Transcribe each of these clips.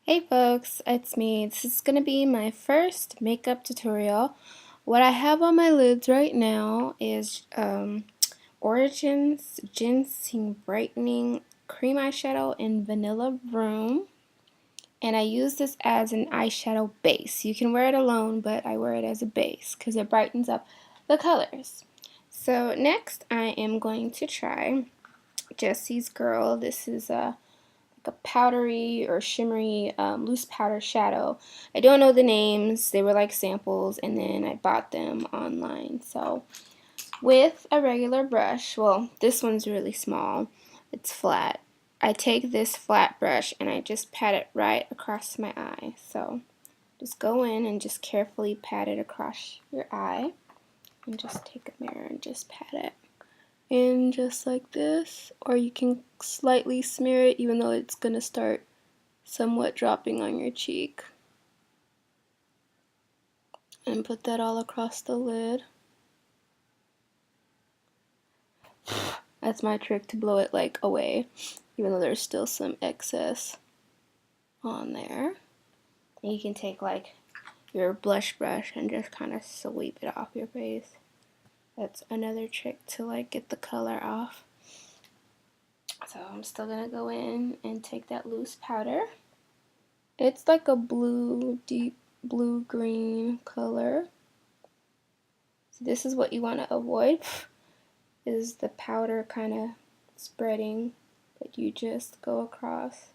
Hey folks, it's me. This is going to be my first makeup tutorial. What I have on my lids right now is Origins Ginseng Brightening Cream Eyeshadow in Vanilla Room. And I use this as an eyeshadow base. You can wear it alone, but I wear it as a base because it brightens up the colors. So next I am going to try Jessie's Girl. This is a powdery or shimmery loose powder shadow. I don't know the names. They were like samples and then I bought them online. So with a regular brush, well, this one's really small. It's flat. I take this flat brush and I just pat it right across my eye. So just go in and just carefully pat it across your eye and just take a mirror and just pat it in just like this, or you can slightly smear it even though it's going to start somewhat dropping on your cheek. And put that all across the lid. That's my trick to blow it like away, even though there's still some excess on there. And you can take like your blush brush and just kind of sweep it off your face. That's another trick to like get the color off. So I'm still gonna go in and take that loose powder. It's like a blue, deep blue-green color. So this is what you want to avoid, is the powder kind of spreading, but you just go across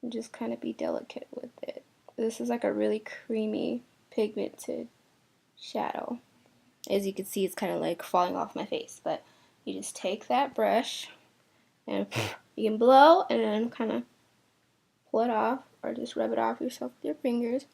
and just kind of be delicate with it. This is like a really creamy, pigmented shadow. As you can see, it's kind of like falling off my face, but you just take that brush and you can blow and then kind of pull it off, or just rub it off yourself with your fingers.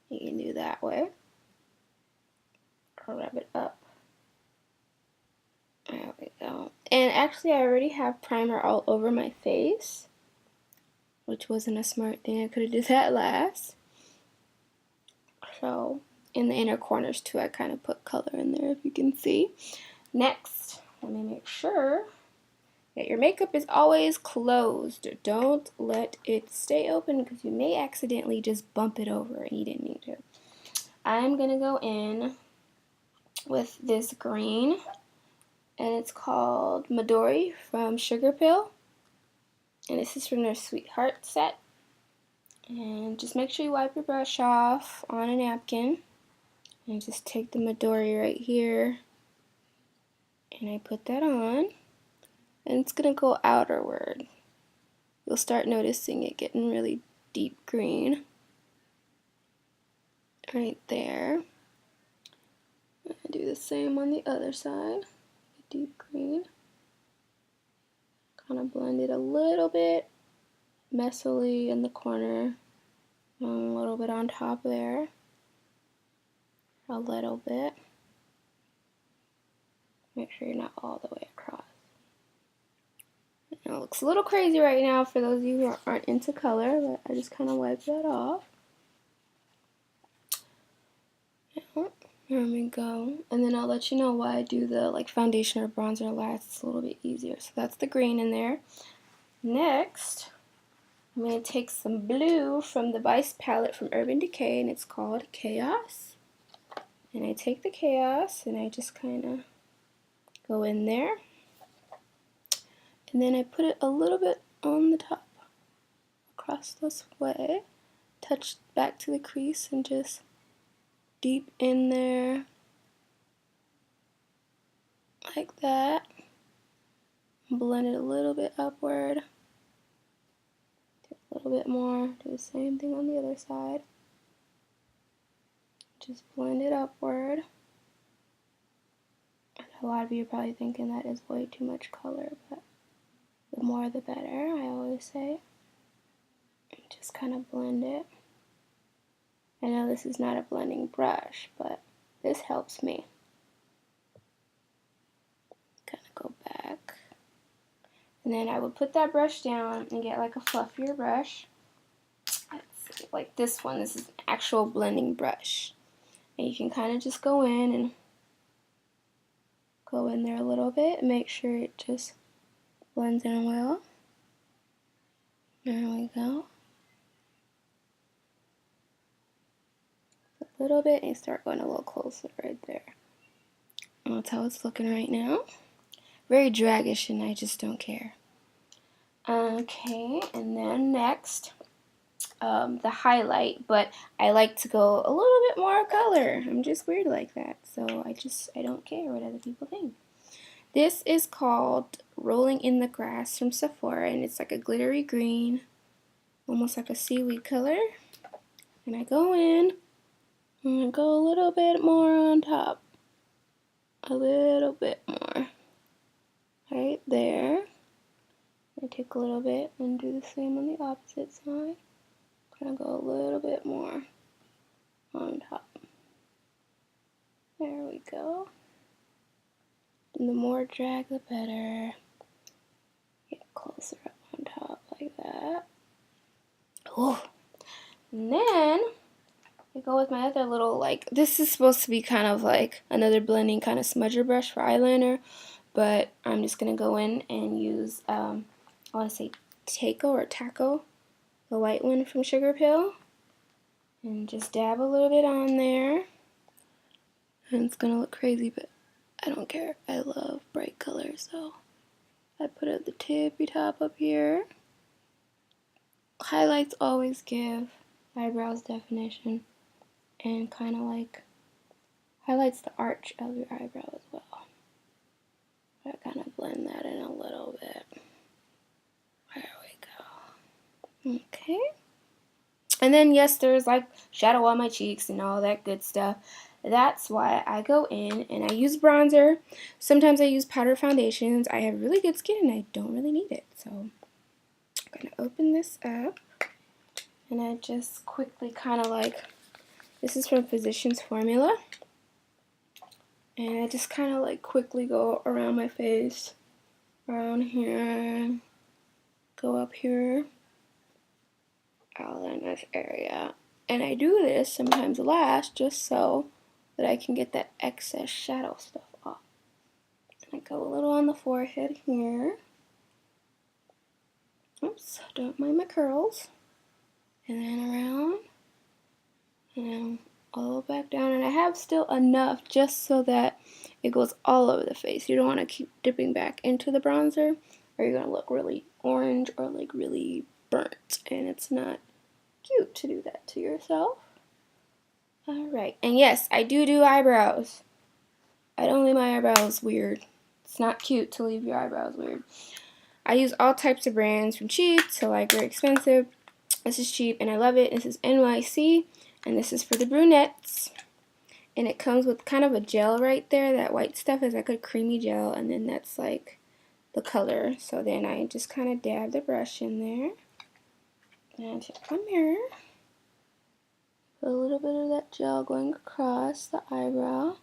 You can do that way, or rub it up. There we go. And actually, I already have primer all over my face, which wasn't a smart thing. I could have did that last. So in the inner corners too, I kind of put color in there, if you can see. Next, let me make sure that your makeup is always closed. Don't let it stay open because you may accidentally just bump it over and you didn't need to. I'm gonna go in with this green, and it's called Midori from Sugarpill. And this is from their Sweetheart set. And just make sure you wipe your brush off on a napkin. And just take the Midori right here. And I put that on. And it's going to go outerward. You'll start noticing it getting really deep green. Right there. I do the same on the other side. Deep green. Kind of blend it a little bit messily in the corner. A little bit on top there. A little bit. Make sure you're not all the way across. And it looks a little crazy right now for those of you who aren't into color, but I just kind of wipe that off. There we go. And then I'll let you know why I do the like foundation or bronzer last. It's a little bit easier. So that's the green in there. Next, I'm going to take some blue from the Vice palette from Urban Decay, and it's called Chaos. And I take the Chaos and I just kind of go in there. And then I put it a little bit on the top, across this way, touch back to the crease and just deep in there, like that. Blend it a little bit upward, a little bit more, do the same thing on the other side. Just blend it upward. A lot of you are probably thinking that is way too much color, but the more the better, I always say. Just kind of blend it. I know this is not a blending brush, but this helps me. Kind of go back. And then I would put that brush down and get like a fluffier brush. Let's see, like this one. This is an actual blending brush. And you can kind of just go in and go in there a little bit and make sure it just blends in well. There we go. A little bit and start going a little closer right there. And that's how it's looking right now. Very dragish and I just don't care. Okay, and then next, the highlight, but I like to go a little bit more color. I'm just weird like that, so I don't care what other people think. This is called Rolling in the Grass from Sephora, and it's like a glittery green, almost like a seaweed color. And I go in, and I go a little bit more on top. A little bit more. Right there. I take a little bit and do the same on the opposite side. Kind of go a little bit more on top. There we go. And the more drag, the better. Get closer up on top like that. Oh. And then I go with my other little, like, this is supposed to be kind of like another blending kind of smudger brush for eyeliner, but I'm just going to go in and use, I want to say Taco or Taco, the white one from Sugarpill, and just dab a little bit on there. And it's going to look crazy, but I don't care. I love bright colors, so I put it at the tippy top up here. Highlights always give eyebrows definition and kind of like highlights the arch of your eyebrow as well. I kind of blend that in a little bit. There we go. Okay. And then yes, there's like shadow on my cheeks and all that good stuff. That's why I go in and I use bronzer. Sometimes I use powder foundations. I have really good skin and I don't really need it. So I'm going to open this up and I just quickly kind of like, this is from Physicians Formula. And I just kind of like quickly go around my face, around here, go up here, all in this area. And I do this sometimes last just so that I can get that excess shadow stuff off. And I go a little on the forehead here. Oops, don't mind my curls. And then around, and then all back down. And I have still enough just so that it goes all over the face. You don't want to keep dipping back into the bronzer or you're going to look really orange or like really burnt. And it's not cute to do that to yourself. Alright, and yes, I do eyebrows. I don't leave my eyebrows weird. It's not cute to leave your eyebrows weird. I use all types of brands from cheap to like very expensive. This is cheap and I love it. This is NYC and this is for the brunettes. And it comes with kind of a gel right there. That white stuff is like a creamy gel and then that's like the color. So then I just kind of dab the brush in there. And take my mirror. Put a little bit of that gel going across the eyebrow.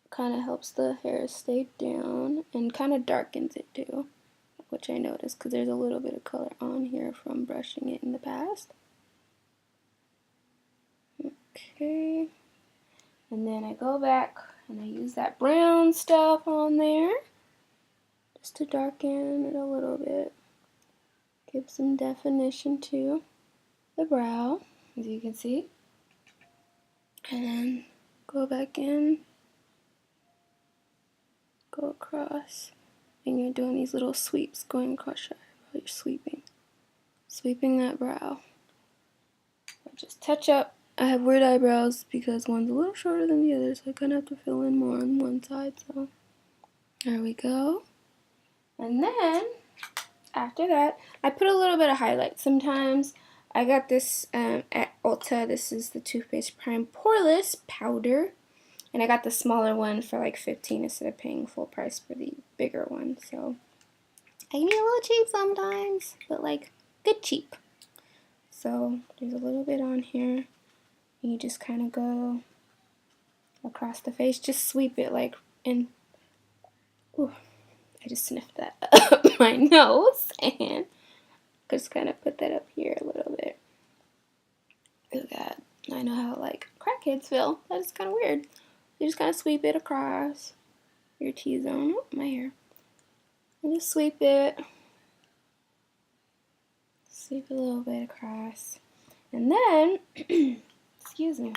Kind of helps the hair stay down and kind of darkens it too, which I noticed because there's a little bit of color on here from brushing it in the past. Okay, and then I go back and I use that brown stuff on there just to darken it a little bit, give some definition to the brow, as you can see, and then go back in, go across, and you're doing these little sweeps going across your eyebrow. You're sweeping that brow. I just touch up. I have weird eyebrows because one's a little shorter than the other, so I kind of have to fill in more on one side. So there we go. And then after that, I put a little bit of highlight. Sometimes I got this at Ulta. This is the Too Faced Prime Poreless Powder. And I got the smaller one for like $15 instead of paying full price for the bigger one. So I can be a little cheap sometimes, but like good cheap. So there's a little bit on here. And you just kind of go across the face. Just sweep it like in. Ooh, I just sniffed that up my nose. And just kind of put that up here a little bit. Look at that. I know how like crackheads feel. That is kind of weird. You just kind of sweep it across your T-zone. Oh, my hair. And just sweep it sweep a little bit across. And then, excuse me,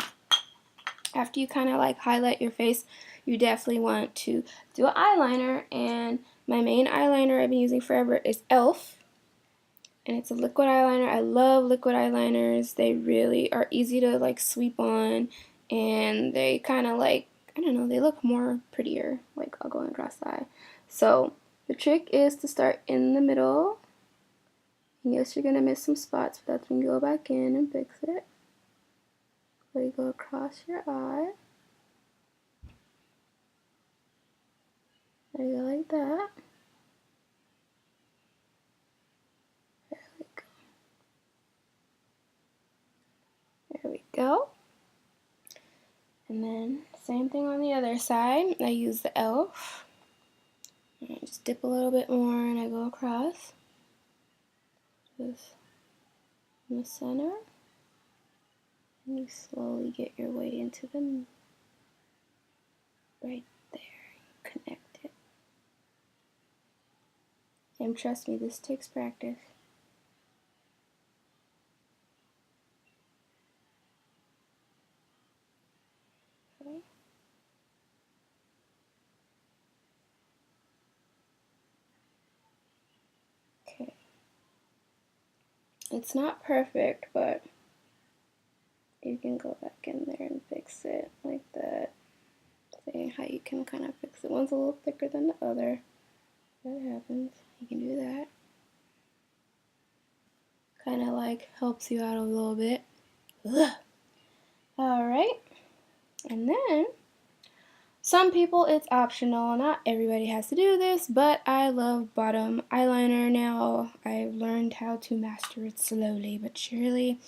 after you kind of like highlight your face, you definitely want to do an eyeliner. And my main eyeliner I've been using forever is e.l.f. And it's a liquid eyeliner. I love liquid eyeliners. They really are easy to like sweep on, and they kind of like, I don't know, they look more prettier, like I'll go across the eye. So the trick is to start in the middle. And yes, you're gonna miss some spots, but that's when you go back in and fix it. So you go across your eye. There you go, like that. There we go. There we go. And then same thing on the other side. I use the e.l.f. And I just dip a little bit more and I go across. Just in the center. And you slowly get your way into them. Right there. Connect it. And trust me, this takes practice. Okay. Okay. It's not perfect, but you can go back in there and fix it like that. See how you can kind of fix it. One's a little thicker than the other. That happens. You can do that. Kind of like helps you out a little bit. Alright. And then, some people it's optional. Not everybody has to do this, but I love bottom eyeliner now. I've learned how to master it slowly but surely.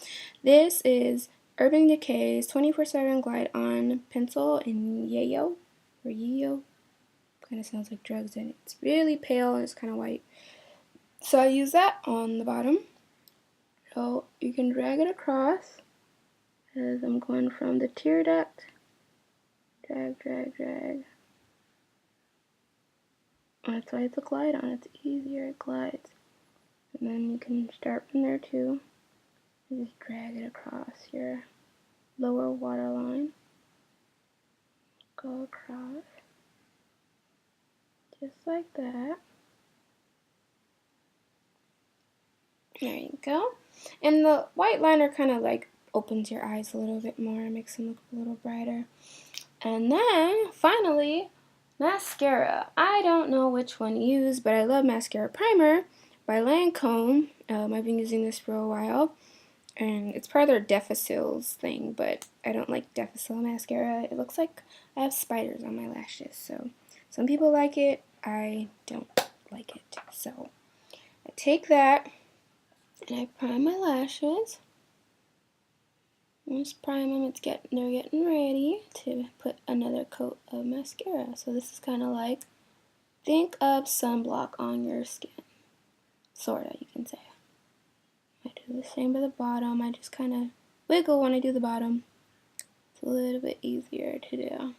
This is Urban Decay's 24/7 Glide On Pencil in Yayo, or Yayo. Kind of sounds like drugs, and it's really pale and it's kind of white. So I use that on the bottom. So you can drag it across as I'm going from the tear duct. Drag, drag, drag. That's why it's a glide on. It's easier, it glides. And then you can start from there too. And just drag it across your lower waterline. Go across. Just like that. There you go. And the white liner kind of like opens your eyes a little bit more, makes them look a little brighter. And then, finally, mascara. I don't know which one to use, but I love Mascara Primer by Lancome. I've been using this for a while, and it's part of their Deficils thing, but I don't like Defacil mascara. It looks like I have spiders on my lashes, so some people like it. I don't like it. So I take that, and I prime my lashes. Just prime them. They're getting ready to put another coat of mascara. So this is kind of like, think of sunblock on your skin. Sorta, you can say. I do the same with the bottom. I just kind of wiggle when I do the bottom. It's a little bit easier to do.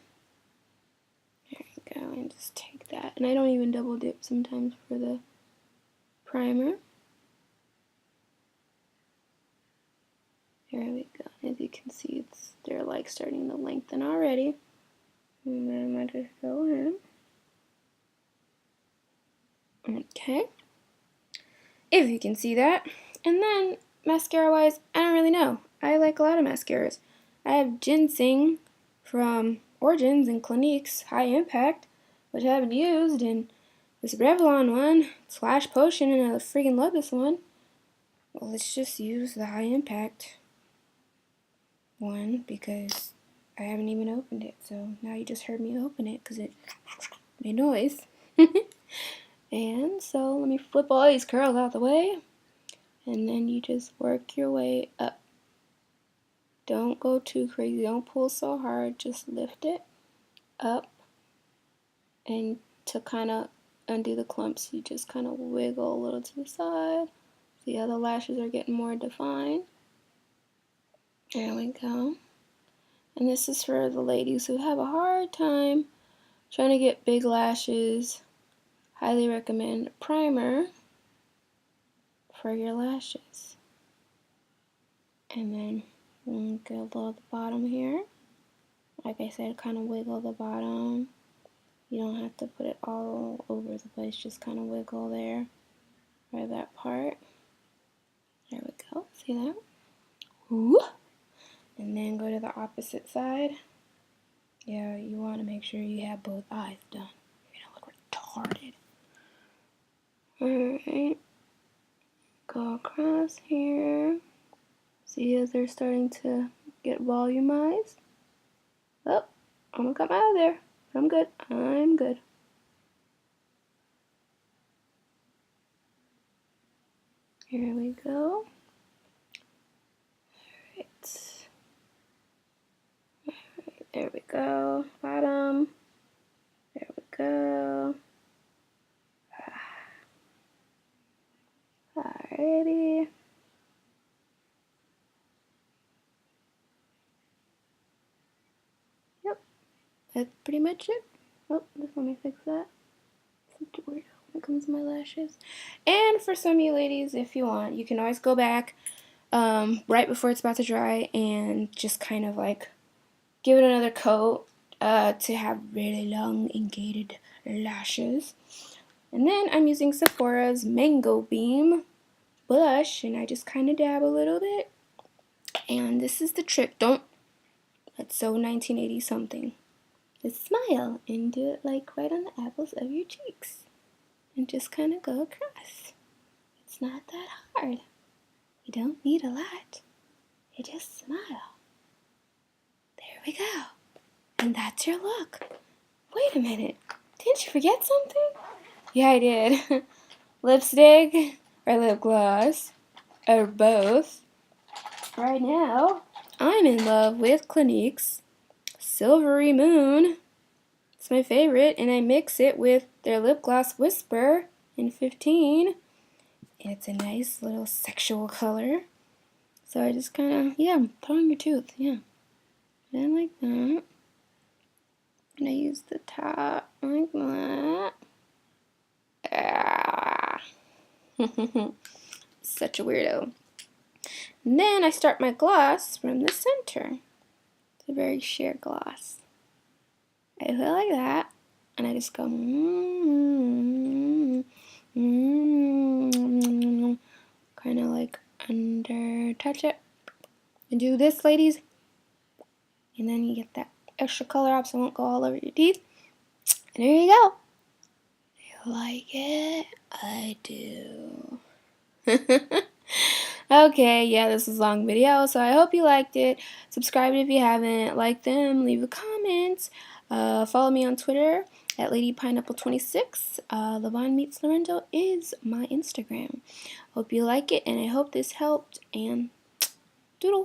There you go. And just take that. And I don't even double dip sometimes for the primer. There we go. As you can see, they're like starting to lengthen already. And then I just go in. Okay. If you can see that. And then, mascara-wise, I don't really know. I like a lot of mascaras. I have Ginseng from Origins and Clinique's High Impact, which I haven't used, and this Revlon one, Splash Potion, and I freaking love this one. Well, let's just use the High Impact one because I haven't even opened it. So now you just heard me open it because it made noise. And so let me flip all these curls out the way. And then you just work your way up. Don't go too crazy. Don't pull so hard. Just lift it up. And to kind of undo the clumps, you just kind of wiggle a little to the side. See how the lashes are getting more defined. There we go. And this is for the ladies who have a hard time trying to get big lashes. Highly recommend primer for your lashes. And then wiggle the bottom here. Like I said, kind of wiggle the bottom. You don't have to put it all over the place, just kind of wiggle there, right that part. There we go, see that? Ooh. And then go to the opposite side. Yeah, you want to make sure you have both eyes done. You're gonna look retarded. Alright, go across here. See as they're starting to get volumized? Oh, I'm gonna come out of there. I'm good. I'm good. Here we go. Alright. There we go. Bottom. There we go. Alrighty. Yep. That's pretty much it. Oh, just let me fix that. Such a weirdo when it comes to my lashes. And for some of you ladies, if you want, you can always go back right before it's about to dry and just kind of like give it another coat to have really long elongated lashes. And then I'm using Sephora's Mango Beam blush, and I just kind of dab a little bit. And this is the trick. That's so 1980 something. Just smile and do it like right on the apples of your cheeks. And just kind of go across. It's not that hard. You don't need a lot. You just smile. There we go. And that's your look. Wait a minute. Didn't you forget something? Yeah, I did. Lipstick or lip gloss or both. Right now, I'm in love with Clinique's Silvery Moon. It's my favorite, and I mix it with their lip gloss Whisper in 15. And it's a nice little sexual color. So I just kind of, yeah, put on your tooth, yeah. And like that. And I use the top like that. Ah. Such a weirdo. And then I start my gloss from the center. It's a very sheer gloss. I put it like that, and I just go kind of like under, touch it, and do this, ladies, and then you get that extra color off so it won't go all over your teeth. And there you go. You like it? I do. Okay, yeah, this is a long video, so I hope you liked it. Subscribe if you haven't. Like them, leave a comment. Follow me on Twitter at LadyPineapple26. Lavon Meets Lorenzo is my Instagram. Hope you like it, and I hope this helped, and doodle.